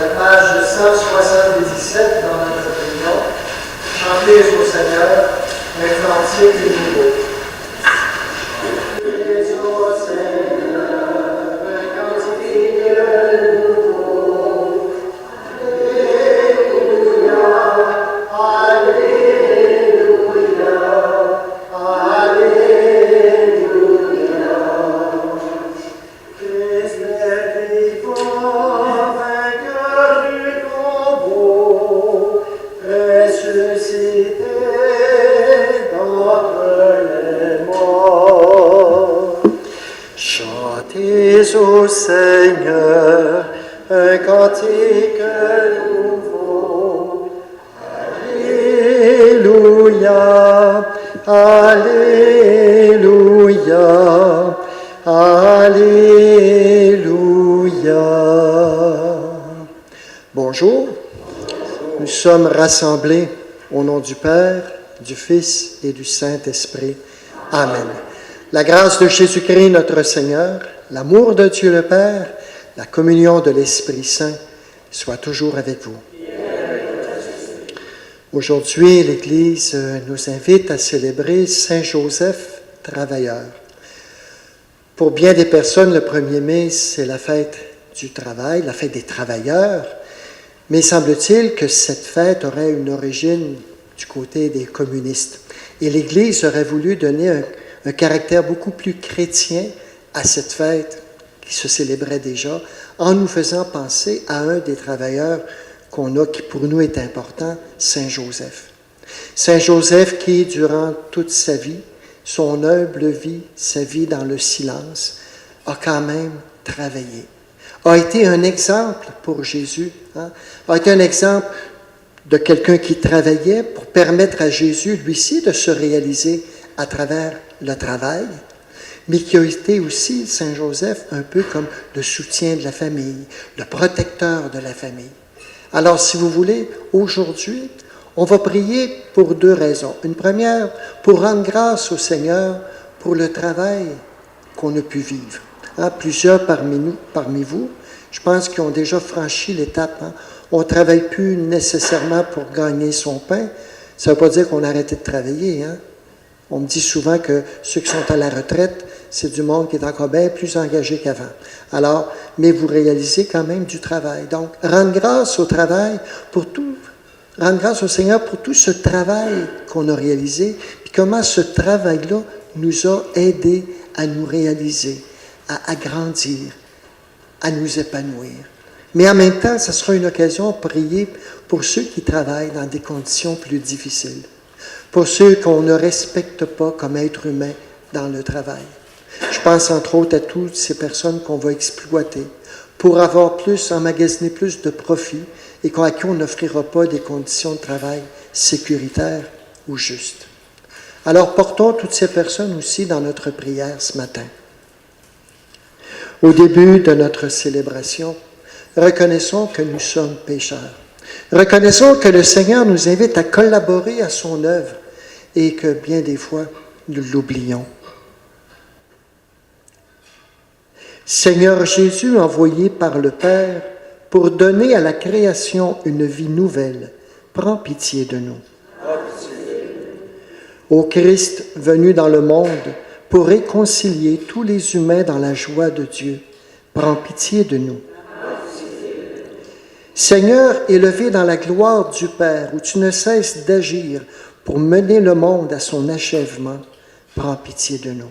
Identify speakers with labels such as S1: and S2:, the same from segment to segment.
S1: la page 177 dans notre Bible. Chantez au Seigneur un cantique nouveau.
S2: Au Seigneur, un cantique nouveau. Alléluia, Alléluia, Alléluia. Bonjour, nous sommes rassemblés au nom du Père, du Fils et du Saint-Esprit. Amen. La grâce de Jésus-Christ notre Seigneur, l'amour de Dieu le Père, la communion de l'Esprit Saint soit toujours avec vous. Aujourd'hui, l'Église nous invite à célébrer Saint Joseph, travailleur. Pour bien des personnes, le 1er mai, c'est la fête du travail, la fête des travailleurs, mais semble-t-il que cette fête aurait une origine du côté des communistes. Et l'Église aurait voulu donner un caractère beaucoup plus chrétien à cette fête qui se célébrait déjà, en nous faisant penser à un des travailleurs qu'on a, qui pour nous est important, Saint Joseph. Saint Joseph qui, durant toute sa vie, son humble vie, sa vie dans le silence, a quand même travaillé, a été un exemple pour Jésus, a été un exemple de quelqu'un qui travaillait pour permettre à Jésus, lui-ci, de se réaliser à travers le travail, mais qui a été aussi, Saint Joseph, un peu comme le soutien de la famille, le protecteur de la famille. Alors, si vous voulez, aujourd'hui, on va prier pour deux raisons. Une première, pour rendre grâce au Seigneur pour le travail qu'on a pu vivre. Plusieurs parmi vous, je pense qu'ils ont déjà franchi l'étape. On ne travaille plus nécessairement pour gagner son pain. Ça ne veut pas dire qu'on a arrêté de travailler. On me dit souvent que ceux qui sont à la retraite, c'est du monde qui est encore bien plus engagé qu'avant. Alors, mais vous réalisez quand même du travail. Donc, rendre grâce au travail pour tout, rendre grâce au Seigneur pour tout ce travail qu'on a réalisé, puis comment ce travail-là nous a aidés à nous réaliser, à agrandir, à nous épanouir. Mais en même temps, ça sera une occasion de prier pour ceux qui travaillent dans des conditions plus difficiles, pour ceux qu'on ne respecte pas comme êtres humains dans le travail. Je pense entre autres à toutes ces personnes qu'on va exploiter pour avoir emmagasiner plus de profit et à qui on n'offrira pas des conditions de travail sécuritaires ou justes. Alors portons toutes ces personnes aussi dans notre prière ce matin. Au début de notre célébration, reconnaissons que nous sommes pécheurs. Reconnaissons que le Seigneur nous invite à collaborer à son œuvre et que bien des fois, nous l'oublions. Seigneur Jésus, envoyé par le Père pour donner à la création une vie nouvelle, prends pitié de nous. Ô Christ, venu dans le monde pour réconcilier tous les humains dans la joie de Dieu, prends pitié de nous. Seigneur, élevé dans la gloire du Père, où tu ne cesses d'agir pour mener le monde à son achèvement, prends pitié de nous.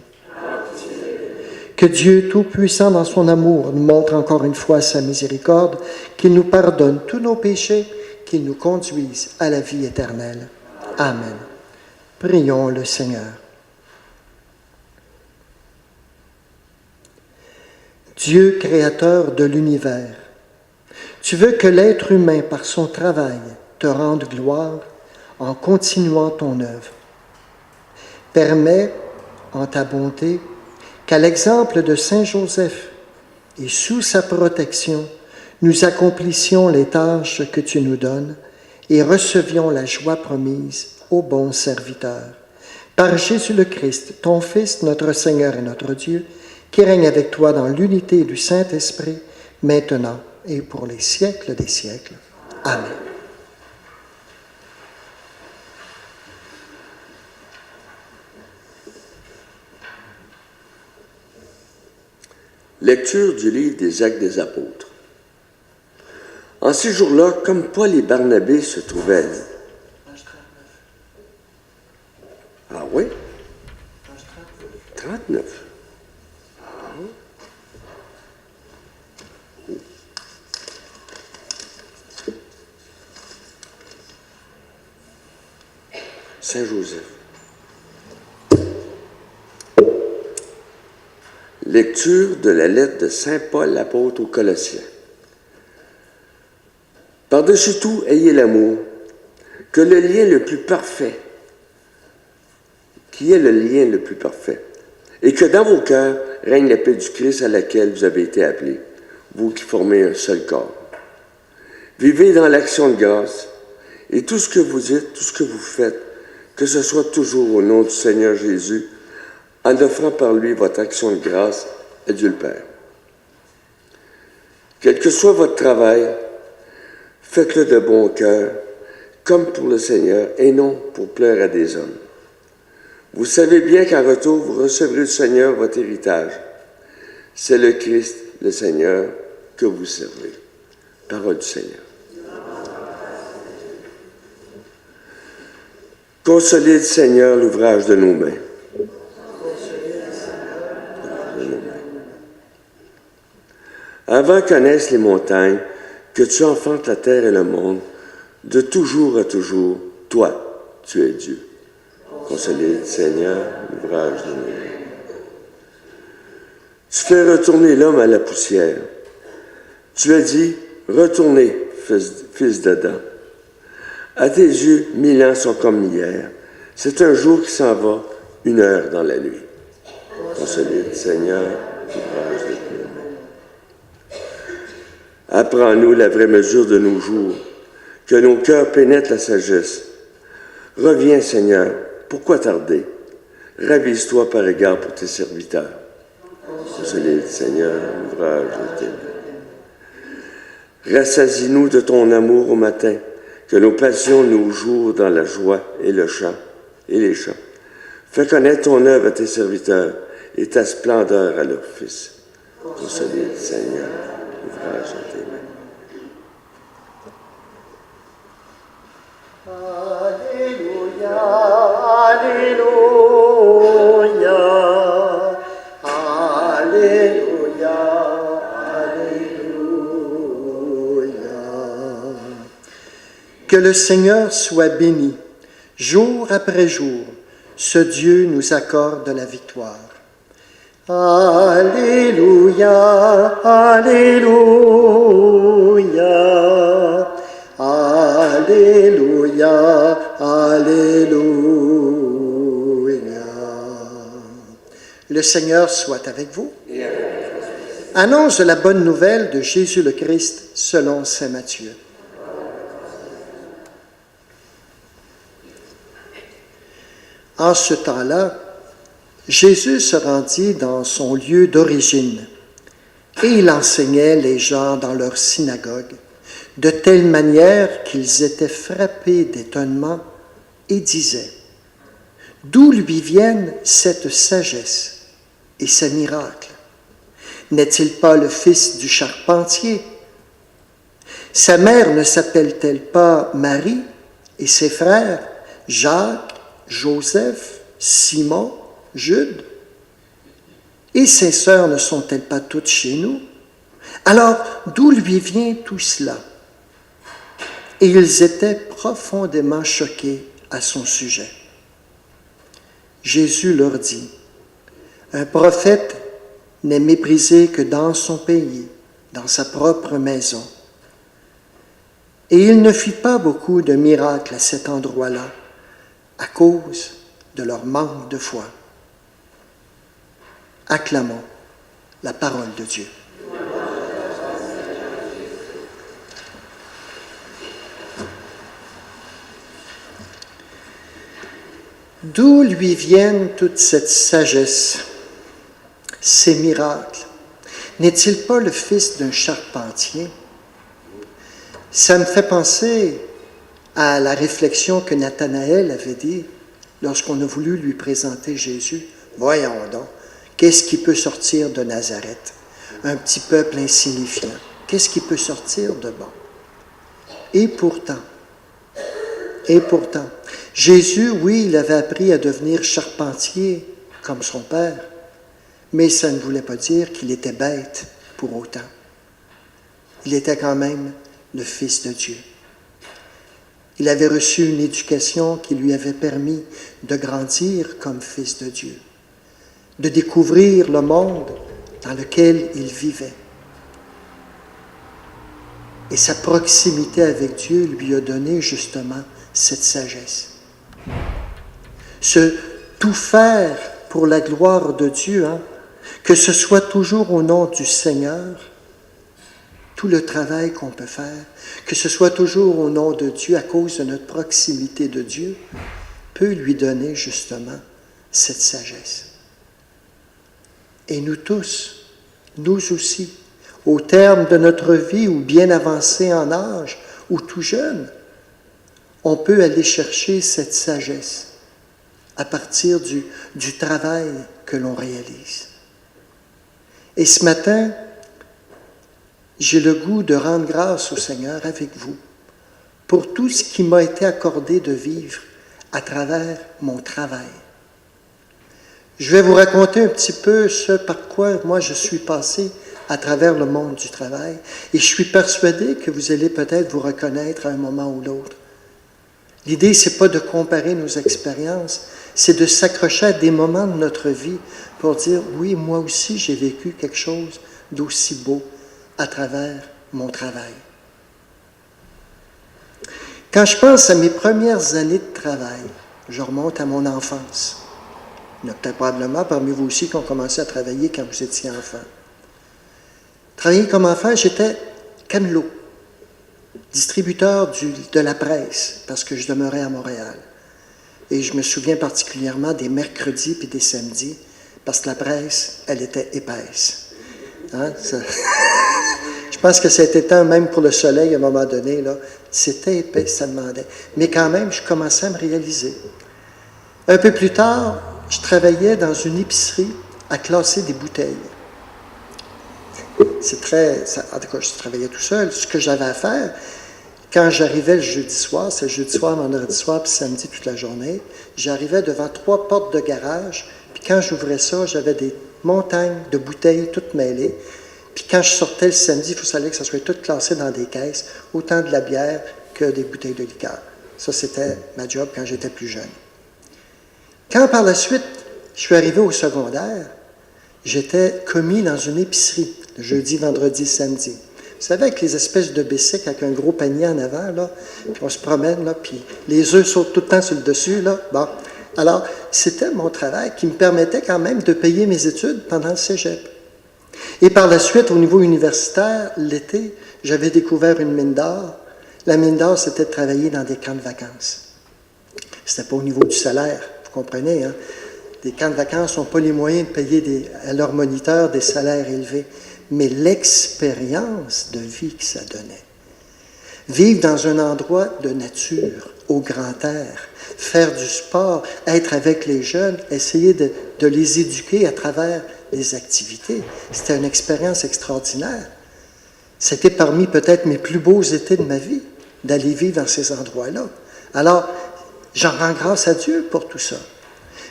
S2: Que Dieu Tout-Puissant dans son amour nous montre encore une fois sa miséricorde, qu'il nous pardonne tous nos péchés, qu'il nous conduise à la vie éternelle. Amen. Prions le Seigneur. Dieu créateur de l'univers, tu veux que l'être humain, par son travail, te rende gloire en continuant ton œuvre. Permets, en ta bonté, qu'à l'exemple de Saint Joseph et sous sa protection, nous accomplissions les tâches que tu nous donnes et recevions la joie promise aux bons serviteurs. Par Jésus le Christ, ton Fils, notre Seigneur et notre Dieu, qui règne avec toi dans l'unité du Saint-Esprit, maintenant et pour les siècles des siècles. Amen.
S3: Lecture du livre des Actes des Apôtres. En ces jours-là, comme Paul et Barnabé se trouvaient... Ah oui? 39. Saint-Joseph. Lecture de la lettre de Saint Paul, l'apôtre aux Colossiens. Par-dessus tout, ayez l'amour, que le lien le plus parfait, qui est le lien le plus parfait, et que dans vos cœurs règne la paix du Christ à laquelle vous avez été appelés, vous qui formez un seul corps. Vivez dans l'action de grâce, et tout ce que vous dites, tout ce que vous faites, que ce soit toujours au nom du Seigneur Jésus, en offrant par lui votre action de grâce à Dieu le Père. Quel que soit votre travail, faites-le de bon cœur, comme pour le Seigneur, et non pour plaire à des hommes. Vous savez bien qu'en retour, vous recevrez du Seigneur votre héritage. C'est le Christ, le Seigneur, que vous servez. Parole du Seigneur. Consolez le Seigneur l'ouvrage de nos mains. Avant que naissent les montagnes, que tu enfantes la terre et le monde, de toujours à toujours, toi, tu es Dieu. Consolez le Seigneur l'ouvrage de nos mains. Tu fais retourner l'homme à la poussière. Tu as dit, retournez, fils d'Adam. À tes yeux, 1000 ans sont comme hier. C'est un jour qui s'en va, 1 heure dans la nuit. Consolez le Seigneur l'ouvrage de nos mains. Apprends-nous la vraie mesure de nos jours, que nos cœurs pénètrent la sagesse. Reviens, Seigneur, pourquoi tarder? Ravise-toi par égard pour tes serviteurs. Consolez le Seigneur l'ouvrage de tes mains. Rassasie-nous de ton amour au matin, que nos passions nous jouent dans la joie et le chant et les chants. Fais connaître ton œuvre à tes serviteurs et ta splendeur à leurs fils. Consolez le Seigneur l'ouvrage de tes mains.
S2: Alléluia, Alléluia, Alléluia, Alléluia. Que le Seigneur soit béni, jour après jour, ce Dieu nous accorde la victoire. Alléluia, Alléluia, Alléluia, Alléluia. Le Seigneur soit avec vous. Annonce la bonne nouvelle de Jésus le Christ selon saint Matthieu. En ce temps-là, Jésus se rendit dans son lieu d'origine et il enseignait les gens dans leur synagogue, de telle manière qu'ils étaient frappés d'étonnement et disaient: d'où lui viennent cette sagesse et ces miracles? N'est-il pas le fils du charpentier? Sa mère ne s'appelle-t-elle pas Marie et ses frères Jacques, Joseph, Simon, Jude? Et ses sœurs ne sont-elles pas toutes chez nous? Alors, d'où lui vient tout cela? Et ils étaient profondément choqués à son sujet. Jésus leur dit: un prophète n'est méprisé que dans son pays, dans sa propre maison. Et il ne fit pas beaucoup de miracles à cet endroit-là, à cause de leur manque de foi. Acclamons la parole de Dieu. D'où lui viennent toute cette sagesse, ces miracles? N'est-il pas le fils d'un charpentier? Ça me fait penser à la réflexion que Nathanaël avait dit lorsqu'on a voulu lui présenter Jésus. Voyons donc, qu'est-ce qui peut sortir de Nazareth? Un petit peuple insignifiant. Qu'est-ce qui peut sortir de bon? Et pourtant, Jésus, oui, il avait appris à devenir charpentier comme son père, mais ça ne voulait pas dire qu'il était bête pour autant. Il était quand même le Fils de Dieu. Il avait reçu une éducation qui lui avait permis de grandir comme Fils de Dieu, de découvrir le monde dans lequel il vivait. Et sa proximité avec Dieu lui a donné justement cette sagesse. Ce tout faire pour la gloire de Dieu, que ce soit toujours au nom du Seigneur, tout le travail qu'on peut faire, que ce soit toujours au nom de Dieu, à cause de notre proximité de Dieu, peut lui donner justement cette sagesse. Et nous tous, nous aussi, au terme de notre vie, ou bien avancé en âge, ou tout jeune, on peut aller chercher cette sagesse à partir du travail que l'on réalise. Et ce matin, j'ai le goût de rendre grâce au Seigneur avec vous pour tout ce qui m'a été accordé de vivre à travers mon travail. Je vais vous raconter un petit peu ce par quoi moi je suis passé à travers le monde du travail et je suis persuadé que vous allez peut-être vous reconnaître à un moment ou l'autre. L'idée, ce n'est pas de comparer nos expériences, c'est de s'accrocher à des moments de notre vie pour dire, oui, moi aussi j'ai vécu quelque chose d'aussi beau à travers mon travail. Quand je pense à mes premières années de travail, je remonte à mon enfance. Il y en a peut-être probablement parmi vous aussi qui ont commencé à travailler quand vous étiez enfant. Travailler comme enfant, j'étais camelot, distributeur de la presse, parce que je demeurais à Montréal. Et je me souviens particulièrement des mercredis et des samedis, parce que la presse, elle était épaisse. Je pense que c'était temps même pour le soleil à un moment donné, là. C'était épais, ça demandait. Mais quand même, je commençais à me réaliser. Un peu plus tard, je travaillais dans une épicerie à classer des bouteilles. En tout cas, je travaillais tout seul. Ce que j'avais à faire, quand j'arrivais le jeudi soir, c'est le jeudi soir, vendredi soir, puis samedi toute la journée, j'arrivais devant 3 portes de garage, puis quand j'ouvrais ça, j'avais des montagnes de bouteilles toutes mêlées. Puis quand je sortais le samedi, il fallait que ça soit tout classé dans des caisses, autant de la bière que des bouteilles de liqueur. Ça, c'était ma job quand j'étais plus jeune. Quand par la suite, je suis arrivé au secondaire, j'étais commis dans une épicerie, le jeudi, vendredi, samedi. Vous savez, avec les espèces de bicycles avec un gros panier en avant, là, puis on se promène, là, puis les œufs sautent tout le temps sur le dessus, là. Bon. Alors, c'était mon travail qui me permettait quand même de payer mes études pendant le cégep. Et par la suite, au niveau universitaire, l'été, j'avais découvert une mine d'or. La mine d'or, c'était de travailler dans des camps de vacances. C'était pas au niveau du salaire, vous comprenez, hein? Les camps de vacances n'ont pas les moyens de payer à leurs moniteurs des salaires élevés, mais l'expérience de vie que ça donnait. Vivre dans un endroit de nature, au grand air, faire du sport, être avec les jeunes, essayer de les éduquer à travers des activités. C'était une expérience extraordinaire. C'était parmi peut-être mes plus beaux étés de ma vie, d'aller vivre dans ces endroits-là. Alors, j'en rends grâce à Dieu pour tout ça.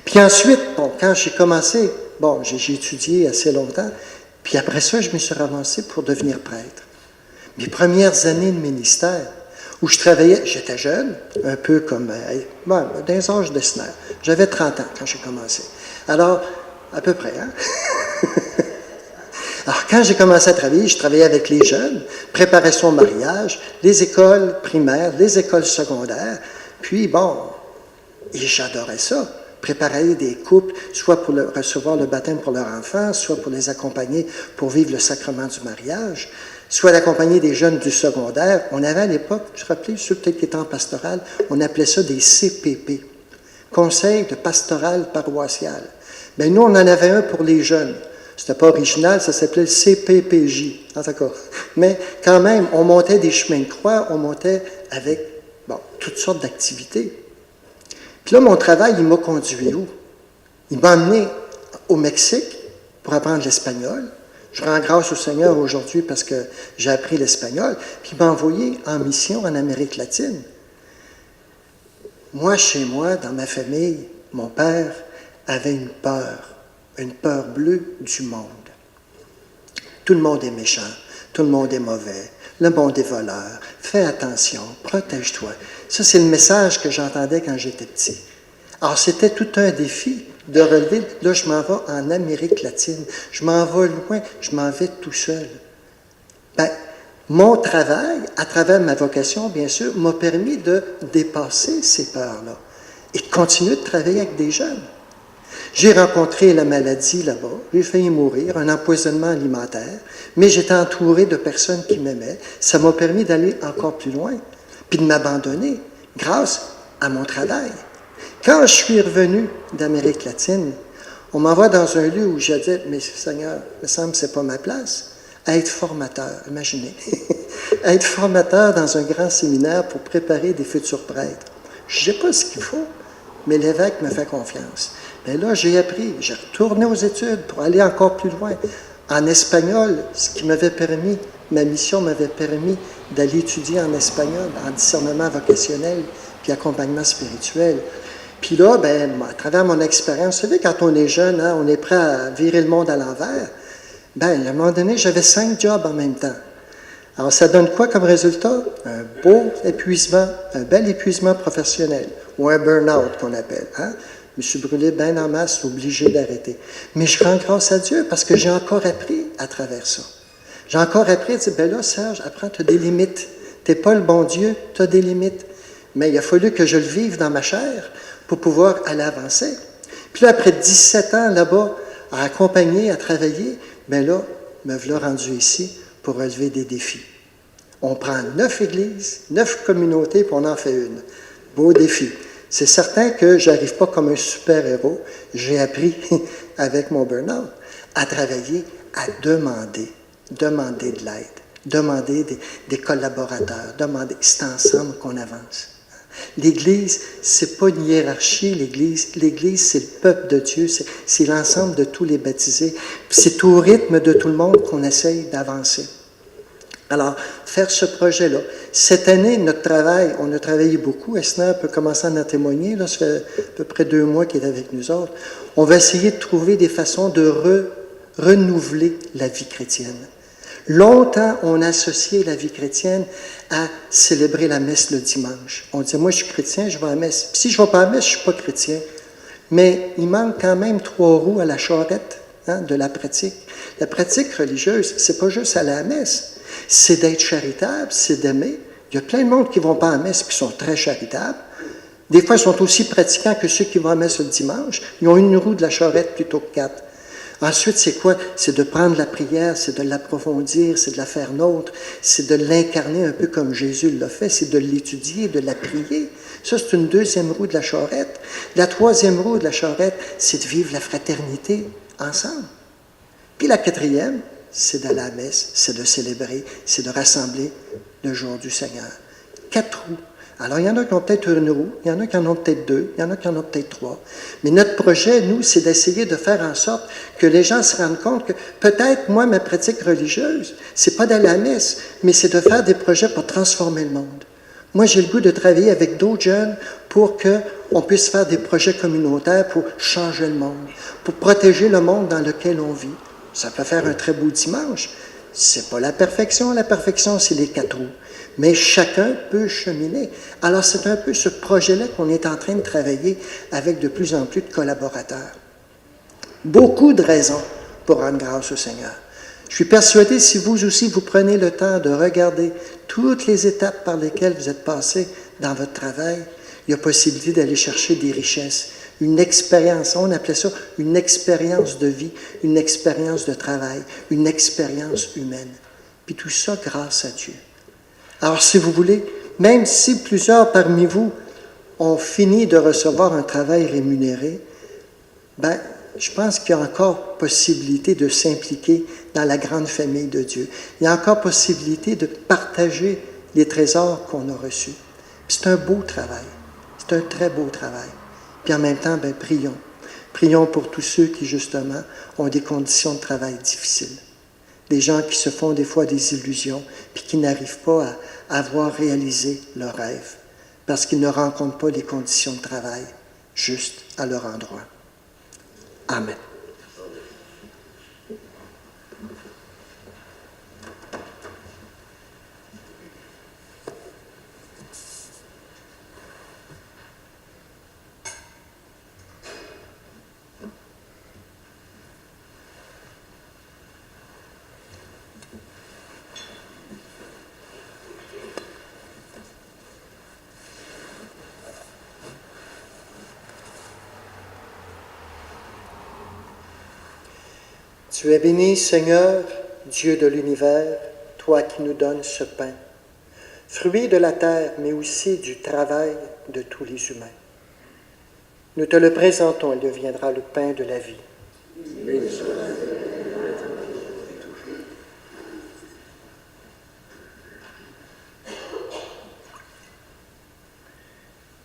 S2: Puis ensuite, quand j'ai commencé, j'ai étudié assez longtemps, puis après ça, je me suis ramassé pour devenir prêtre. Mes premières années de ministère, où je travaillais, j'étais jeune, un peu comme dans les âges de Sner. J'avais 30 ans quand j'ai commencé. Alors, à peu près, hein? Alors, quand j'ai commencé à travailler, je travaillais avec les jeunes, préparation au mariage, les écoles primaires, les écoles secondaires. Puis, et j'adorais ça. Préparer des couples, soit pour recevoir le baptême pour leur enfant, soit pour les accompagner pour vivre le sacrement du mariage, soit d'accompagner des jeunes du secondaire. On avait à l'époque, je me rappelle, ceux peut-être qui étaient en pastoral, on appelait ça des CPP, Conseil de pastoral paroissial. Bien, nous, on en avait un pour les jeunes. C'était pas original, ça s'appelait le CPPJ. Ah, d'accord. Mais quand même, on montait des chemins de croix, on montait avec toutes sortes d'activités. Puis là, mon travail, il m'a conduit où? Il m'a emmené au Mexique pour apprendre l'espagnol. Je rends grâce au Seigneur aujourd'hui parce que j'ai appris l'espagnol. Puis il m'a envoyé en mission en Amérique latine. Moi, chez moi, dans ma famille, mon père avait une peur bleue du monde. Tout le monde est méchant, tout le monde est mauvais, le monde est voleur. Fais attention, protège-toi. Ça, c'est le message que j'entendais quand j'étais petit. Alors, c'était tout un défi de relever. Là, je m'en vais en Amérique latine. Je m'en vais loin, je m'en vais tout seul. Mon travail, à travers ma vocation, bien sûr, m'a permis de dépasser ces peurs-là et de continuer de travailler avec des jeunes. J'ai rencontré la maladie là-bas, j'ai failli mourir, un empoisonnement alimentaire, mais j'étais entouré de personnes qui m'aimaient. Ça m'a permis d'aller encore plus loin, puis de m'abandonner grâce à mon travail. Quand je suis revenu d'Amérique latine, on m'envoie dans un lieu où j'ai dit « Mais Seigneur, il me semble que ce n'est pas ma place. » Être formateur, imaginez. Être formateur dans un grand séminaire pour préparer des futurs prêtres. Je ne sais pas ce qu'il faut, mais l'évêque me fait confiance. Mais là, j'ai appris, j'ai retourné aux études pour aller encore plus loin. En espagnol, ce qui m'avait permis, ma mission m'avait permis d'aller étudier en espagnol, en discernement vocationnel, puis accompagnement spirituel. Puis là, à travers mon expérience, vous savez, quand on est jeune, on est prêt à virer le monde à l'envers. À un moment donné, j'avais 5 jobs en même temps. Alors, ça donne quoi comme résultat? Un beau épuisement, un bel épuisement professionnel, ou un burn-out qu'on appelle. Je me suis brûlé bien en masse, obligé d'arrêter. Mais je rends grâce à Dieu parce que j'ai encore appris à travers ça. J'ai encore appris à dire, là, Serge, apprends, tu as des limites. Tu n'es pas le bon Dieu, tu as des limites. Mais il a fallu que je le vive dans ma chair pour pouvoir aller avancer. Puis là, après 17 ans là-bas, à accompagner, à travailler, là, me voilà rendu ici pour relever des défis. On prend 9 églises, 9 communautés, puis on en fait une. Beau défi. C'est certain que je n'arrive pas comme un super-héros. J'ai appris, avec mon burn-out, à travailler, à demander de l'aide, demander des collaborateurs, demander. C'est ensemble qu'on avance. L'Église, c'est pas une hiérarchie, l'Église, c'est le peuple de Dieu, c'est l'ensemble de tous les baptisés. Puis c'est au rythme de tout le monde qu'on essaye d'avancer. Alors, faire ce projet-là. Cette année, notre travail, on a travaillé beaucoup. Esner peut commencer à en témoigner. Là, ça fait à peu près 2 mois qu'il est avec nous autres. On va essayer de trouver des façons de renouveler la vie chrétienne. Longtemps, on associait la vie chrétienne à célébrer la messe le dimanche. On disait, moi, je suis chrétien, je vais à la messe. Puis si je ne vais pas à la messe, je ne suis pas chrétien. Mais il manque quand même 3 roues à la charrette de la pratique. La pratique religieuse, c'est pas juste aller à la messe. C'est d'être charitable, c'est d'aimer. Il y a plein de monde qui ne vont pas à la messe et qui sont très charitables. Des fois, ils sont aussi pratiquants que ceux qui vont à la messe le dimanche. Ils ont 1 roue de la charrette plutôt que 4. Ensuite, c'est quoi? C'est de prendre la prière, c'est de l'approfondir, c'est de la faire nôtre, c'est de l'incarner un peu comme Jésus l'a fait, c'est de l'étudier, de la prier. Ça, c'est une 2e roue de la charrette. La 3e roue de la charrette, c'est de vivre la fraternité ensemble. Puis la 4e, c'est d'aller à la messe, c'est de célébrer, c'est de rassembler le jour du Seigneur. 4 roues. Alors, il y en a qui ont peut-être 1 roue, il y en a qui en ont peut-être 2, il y en a qui en ont peut-être 3. Mais notre projet, nous, c'est d'essayer de faire en sorte que les gens se rendent compte que peut-être, moi, ma pratique religieuse, c'est pas d'aller à la messe, mais c'est de faire des projets pour transformer le monde. Moi, j'ai le goût de travailler avec d'autres jeunes pour qu'on puisse faire des projets communautaires pour changer le monde, pour protéger le monde dans lequel on vit. Ça peut faire un très beau dimanche. C'est pas la perfection, c'est les 4 roues. Mais chacun peut cheminer. Alors, c'est un peu ce projet-là qu'on est en train de travailler avec de plus en plus de collaborateurs. Beaucoup de raisons pour rendre grâce au Seigneur. Je suis persuadé, si vous aussi, vous prenez le temps de regarder toutes les étapes par lesquelles vous êtes passé dans votre travail, il y a possibilité d'aller chercher des richesses, une expérience, on appelait ça une expérience de vie, une expérience de travail, une expérience humaine. Puis tout ça grâce à Dieu. Alors, si vous voulez, même si plusieurs parmi vous ont fini de recevoir un travail rémunéré, je pense qu'il y a encore possibilité de s'impliquer dans la grande famille de Dieu. Il y a encore possibilité de partager les trésors qu'on a reçus. C'est un beau travail. C'est un très beau travail. Puis en même temps, prions. Prions pour tous ceux qui, justement, ont des conditions de travail difficiles. Des gens qui se font des fois des illusions, puis qui n'arrivent pas à avoir réalisé leurs rêves, parce qu'ils ne rencontrent pas les conditions de travail justes à leur endroit. Amen. Tu es béni, Seigneur, Dieu de l'univers, toi qui nous donnes ce pain, fruit de la terre, mais aussi du travail de tous les humains. Nous te le présentons, il deviendra le pain de la vie.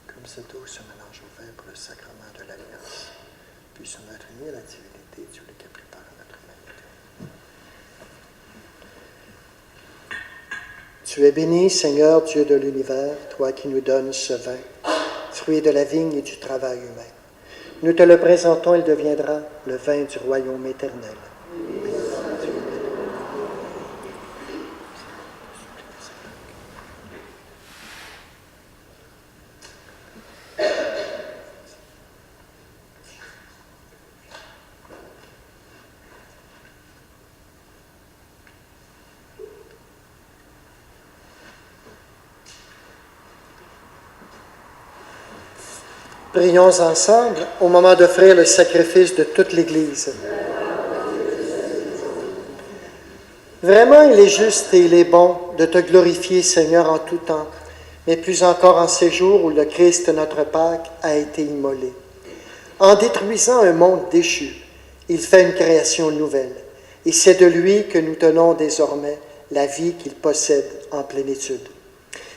S2: Comme cette eau se mélange au vin pour le sacrement de l'alliance, puis sur notre unie à la divinité, Dieu le qui prépare à notre humanité. Tu es béni, Seigneur, Dieu de l'univers, toi qui nous donnes ce vin, fruit de la vigne et du travail humain. Nous te le présentons, il deviendra le vin du royaume éternel. Prions ensemble au moment d'offrir le sacrifice de toute l'Église. Vraiment, il est juste et il est bon de te glorifier, Seigneur, en tout temps, mais plus encore en ces jours où le Christ, notre Pâque, a été immolé. En détruisant un monde déchu, il fait une création nouvelle, et c'est de lui que nous tenons désormais la vie qu'il possède en plénitude.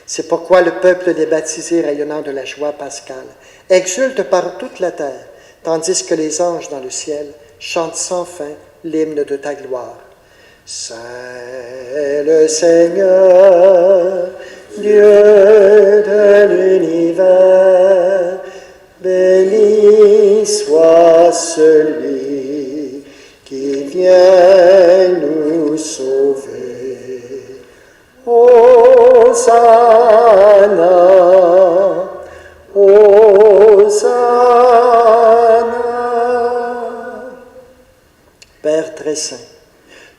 S2: C'est pourquoi le peuple des baptisés rayonnant de la joie pascale exulte par toute la terre, tandis que les anges dans le ciel chantent sans fin l'hymne de ta gloire. Saint le Seigneur, Dieu de l'univers, béni soit celui qui vient nous sauver. Hosanna, Hosanna. Père très saint,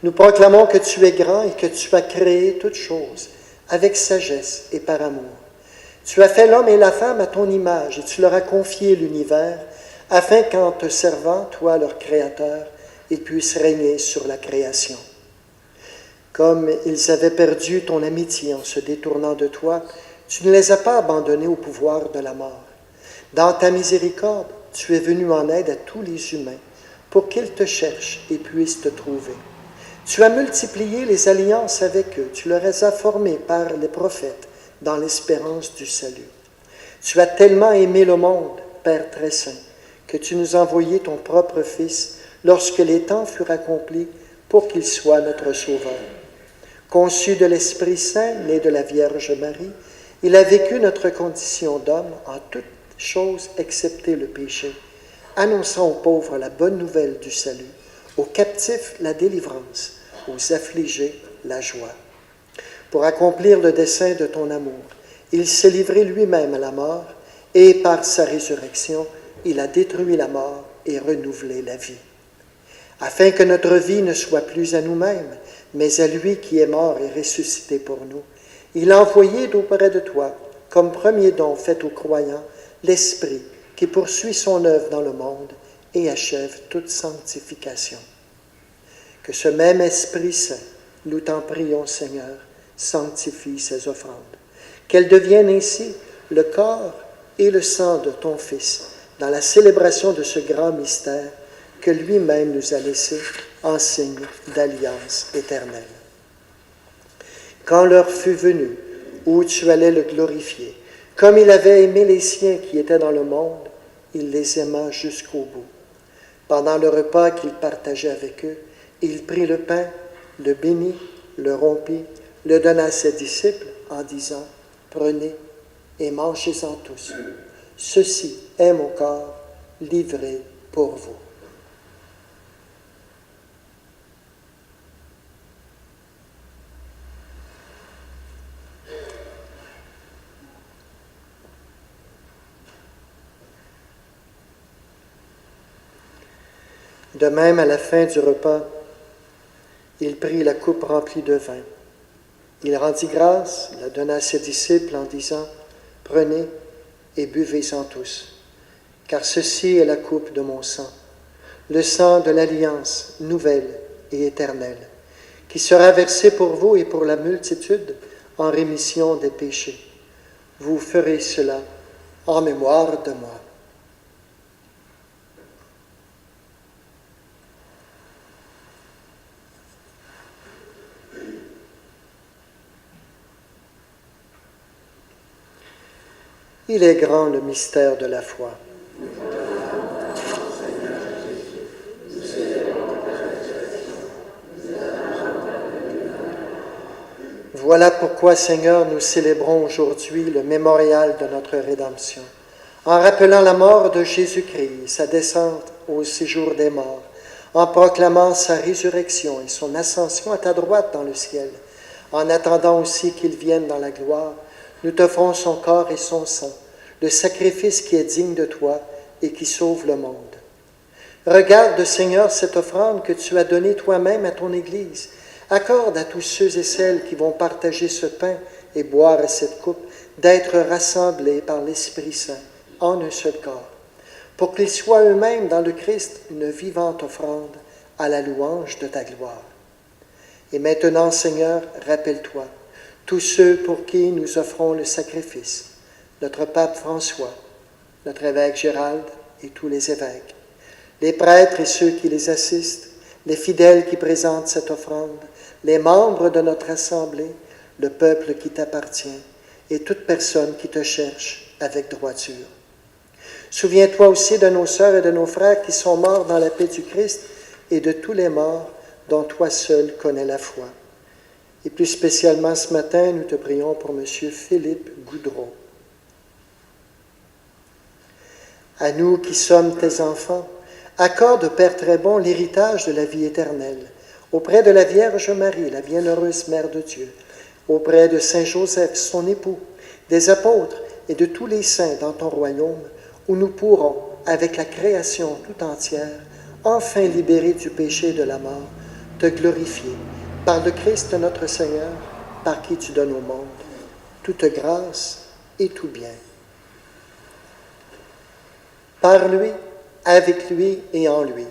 S2: nous proclamons que tu es grand et que tu as créé toutes choses avec sagesse et par amour. Tu as fait l'homme et la femme à ton image et tu leur as confié l'univers afin qu'en te servant, toi leur Créateur, ils puissent régner sur la création. Comme ils avaient perdu ton amitié en se détournant de toi, tu ne les as pas abandonnés au pouvoir de la mort. Dans ta miséricorde, tu es venu en aide à tous les humains pour qu'ils te cherchent et puissent te trouver. Tu as multiplié les alliances avec eux, tu leur as formés par les prophètes dans l'espérance du salut. Tu as tellement aimé le monde, Père très saint, que tu nous as envoyé ton propre Fils lorsque les temps furent accomplis pour qu'il soit notre Sauveur. Conçu de l'Esprit Saint, né de la Vierge Marie, il a vécu notre condition d'homme en toutes choses excepté le péché, annonçant aux pauvres la bonne nouvelle du salut, aux captifs la délivrance, aux affligés la joie. Pour accomplir le dessein de ton amour, il s'est livré lui-même à la mort et par sa résurrection, il a détruit la mort et renouvelé la vie. Afin que notre vie ne soit plus à nous-mêmes, mais à lui qui est mort et ressuscité pour nous, il a envoyé d'auprès de toi, comme premier don fait aux croyants, l'Esprit qui poursuit son œuvre dans le monde et achève toute sanctification. Que ce même Esprit Saint, nous t'en prions, Seigneur, sanctifie ces offrandes, qu'elles deviennent ainsi le corps et le sang de ton Fils, dans la célébration de ce grand mystère, que lui-même nous a laissés en signe d'alliance éternelle. Quand l'heure fut venue où tu allais le glorifier, comme il avait aimé les siens qui étaient dans le monde, il les aima jusqu'au bout. Pendant le repas qu'il partageait avec eux, il prit le pain, le bénit, le rompit, le donna à ses disciples en disant, « Prenez et mangez-en tous. Ceci est mon corps livré pour vous. » De même, à la fin du repas, il prit la coupe remplie de vin. Il rendit grâce, la donna à ses disciples en disant, « Prenez et buvez-en tous, car ceci est la coupe de mon sang, le sang de l'alliance nouvelle et éternelle, qui sera versé pour vous et pour la multitude en rémission des péchés. Vous ferez cela en mémoire de moi. » Il est grand le mystère de la foi. Voilà pourquoi, Seigneur, nous célébrons aujourd'hui le mémorial de notre rédemption, en rappelant la mort de Jésus-Christ, sa descente au séjour des morts, en proclamant sa résurrection et son ascension à ta droite dans le ciel, en attendant aussi qu'il vienne dans la gloire. Nous t'offrons son corps et son sang, le sacrifice qui est digne de toi et qui sauve le monde. Regarde, Seigneur, cette offrande que tu as donnée toi-même à ton Église. Accorde à tous ceux et celles qui vont partager ce pain et boire à cette coupe d'être rassemblés par l'Esprit Saint en un seul corps, pour qu'ils soient eux-mêmes dans le Christ une vivante offrande à la louange de ta gloire. Et maintenant, Seigneur, rappelle-toi tous ceux pour qui nous offrons le sacrifice, notre pape François, notre évêque Gérald et tous les évêques, les prêtres et ceux qui les assistent, les fidèles qui présentent cette offrande, les membres de notre assemblée, le peuple qui t'appartient et toute personne qui te cherche avec droiture. Souviens-toi aussi de nos sœurs et de nos frères qui sont morts dans la paix du Christ et de tous les morts dont toi seul connais la foi. Et plus spécialement ce matin, nous te prions pour M. Philippe Goudreau. À nous qui sommes tes enfants, accorde, Père très bon, l'héritage de la vie éternelle, auprès de la Vierge Marie, la bienheureuse Mère de Dieu, auprès de Saint Joseph, son époux, des apôtres et de tous les saints dans ton royaume, où nous pourrons, avec la création tout entière, enfin libérés du péché et de la mort, te glorifier, par le Christ notre Seigneur, par qui tu donnes au monde toute grâce et tout bien. Par lui, avec lui et en lui,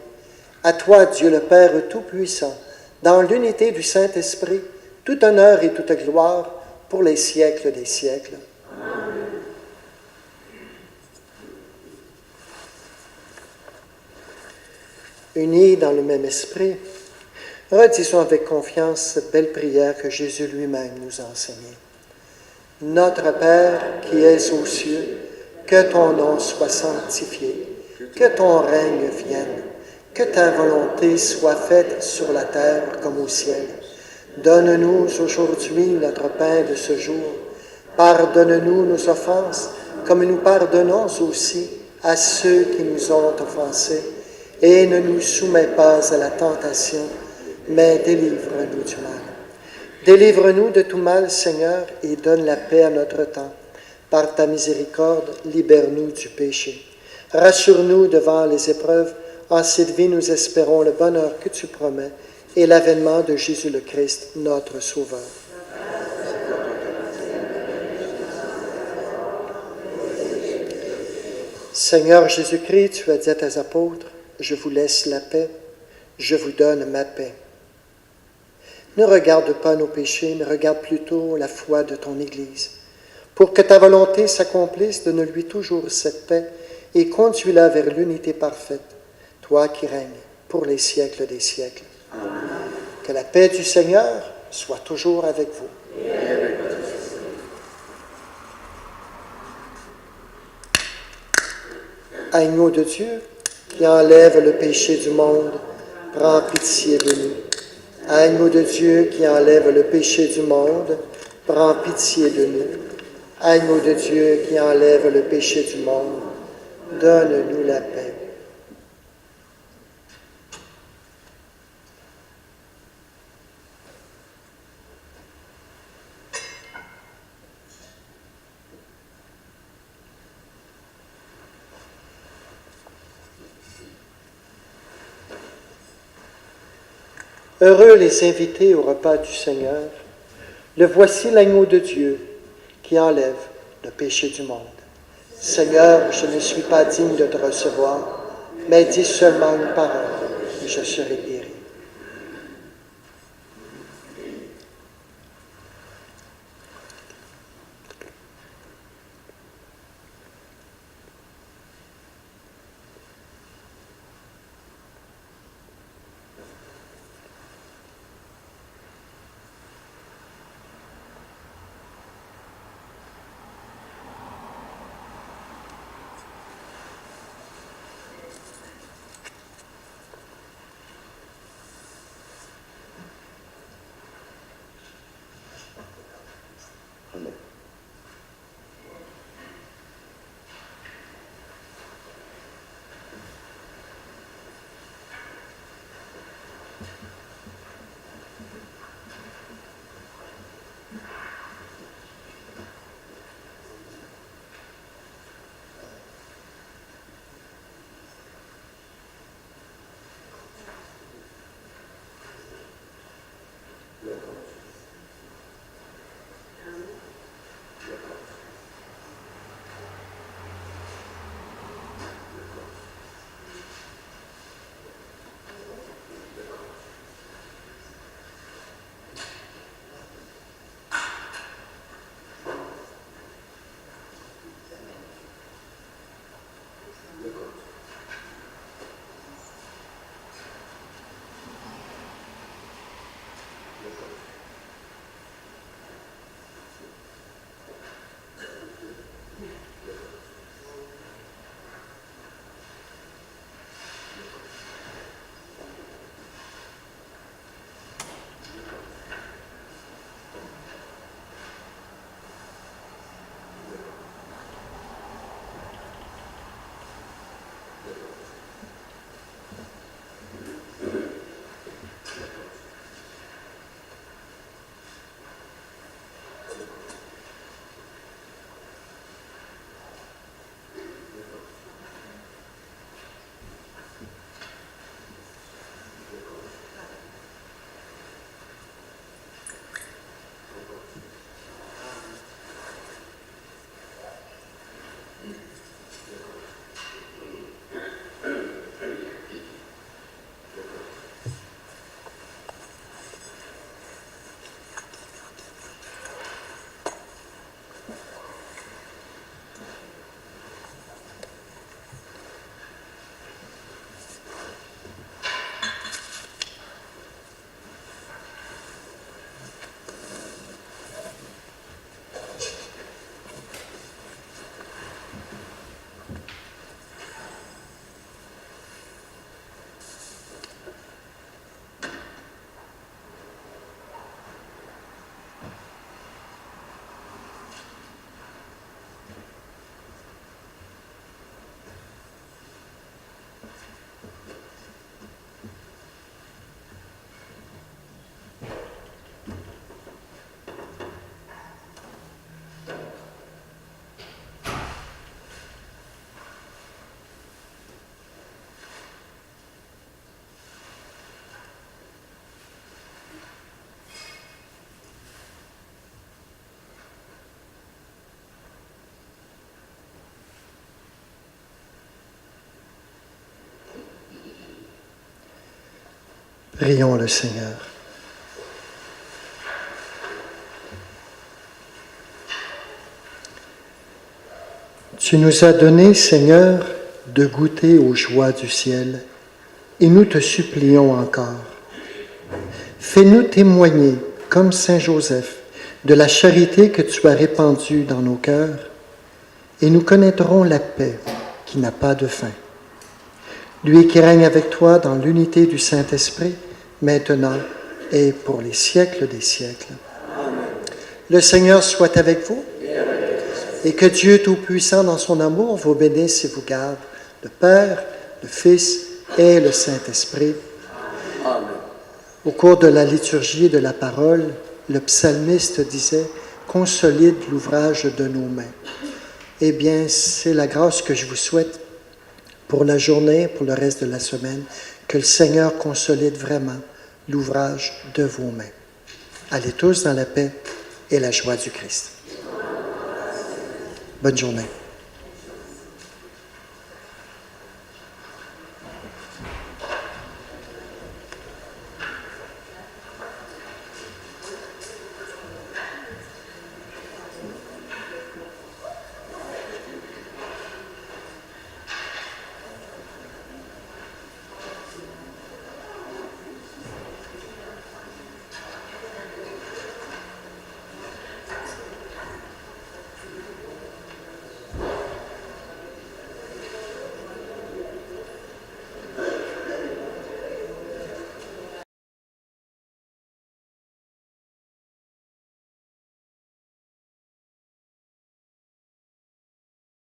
S2: à toi, Dieu le Père Tout-Puissant, dans l'unité du Saint-Esprit, tout honneur et toute gloire pour les siècles des siècles. Amen. Unis dans le même esprit, redisons avec confiance cette belle prière que Jésus lui-même nous a enseignée. Notre Père qui es aux cieux, que ton nom soit sanctifié, que ton règne vienne, que ta volonté soit faite sur la terre comme au ciel. Donne-nous aujourd'hui notre pain de ce jour. Pardonne-nous nos offenses, comme nous pardonnons aussi à ceux qui nous ont offensés. Et ne nous soumets pas à la tentation, mais délivre-nous du mal. Délivre-nous de tout mal, Seigneur, et donne la paix à notre temps. Par ta miséricorde, libère-nous du péché. Rassure-nous devant les épreuves. En cette vie, nous espérons le bonheur que tu promets et l'avènement de Jésus le Christ, notre Sauveur. Seigneur Jésus-Christ, tu as dit à tes apôtres, « Je vous laisse la paix, je vous donne ma paix. » Ne regarde pas nos péchés, mais regarde plutôt la foi de ton Église, pour que ta volonté s'accomplisse, donne-lui toujours cette paix et conduis-la vers l'unité parfaite. toi qui règnes pour les siècles des siècles. Que la paix du Seigneur soit toujours avec vous. Agneau de Dieu, qui enlève le péché du monde, prends pitié de nous. Agneau de Dieu, qui enlève le péché du monde, prends pitié de nous. Agneau de Dieu, qui enlève le péché du monde, donne-nous la paix. Heureux les invités au repas du Seigneur. Le voici l'agneau de Dieu qui enlève le péché du monde. Seigneur, je ne suis pas digne de te recevoir, mais dis seulement une parole et je serai guéri. Prions le Seigneur. Tu nous as donné, Seigneur, de goûter aux joies du ciel et nous te supplions encore. Fais-nous témoigner, comme Saint Joseph, de la charité que tu as répandue dans nos cœurs, et nous connaîtrons la paix qui n'a pas de fin. Lui qui règne avec toi dans l'unité du Saint-Esprit, maintenant et pour les siècles des siècles. Amen. Le Seigneur soit avec vous, et que Dieu Tout-Puissant, dans son amour, vous bénisse et vous garde, le Père, le Fils et le Saint-Esprit. Amen. Au cours de la liturgie de la parole, le psalmiste disait « Consolide l'ouvrage de nos mains ». Eh bien, c'est la grâce que je vous souhaite pour la journée, pour le reste de la semaine, que le Seigneur consolide vraiment l'ouvrage de vos mains. Allez tous dans la paix et la joie du Christ. Bonne journée.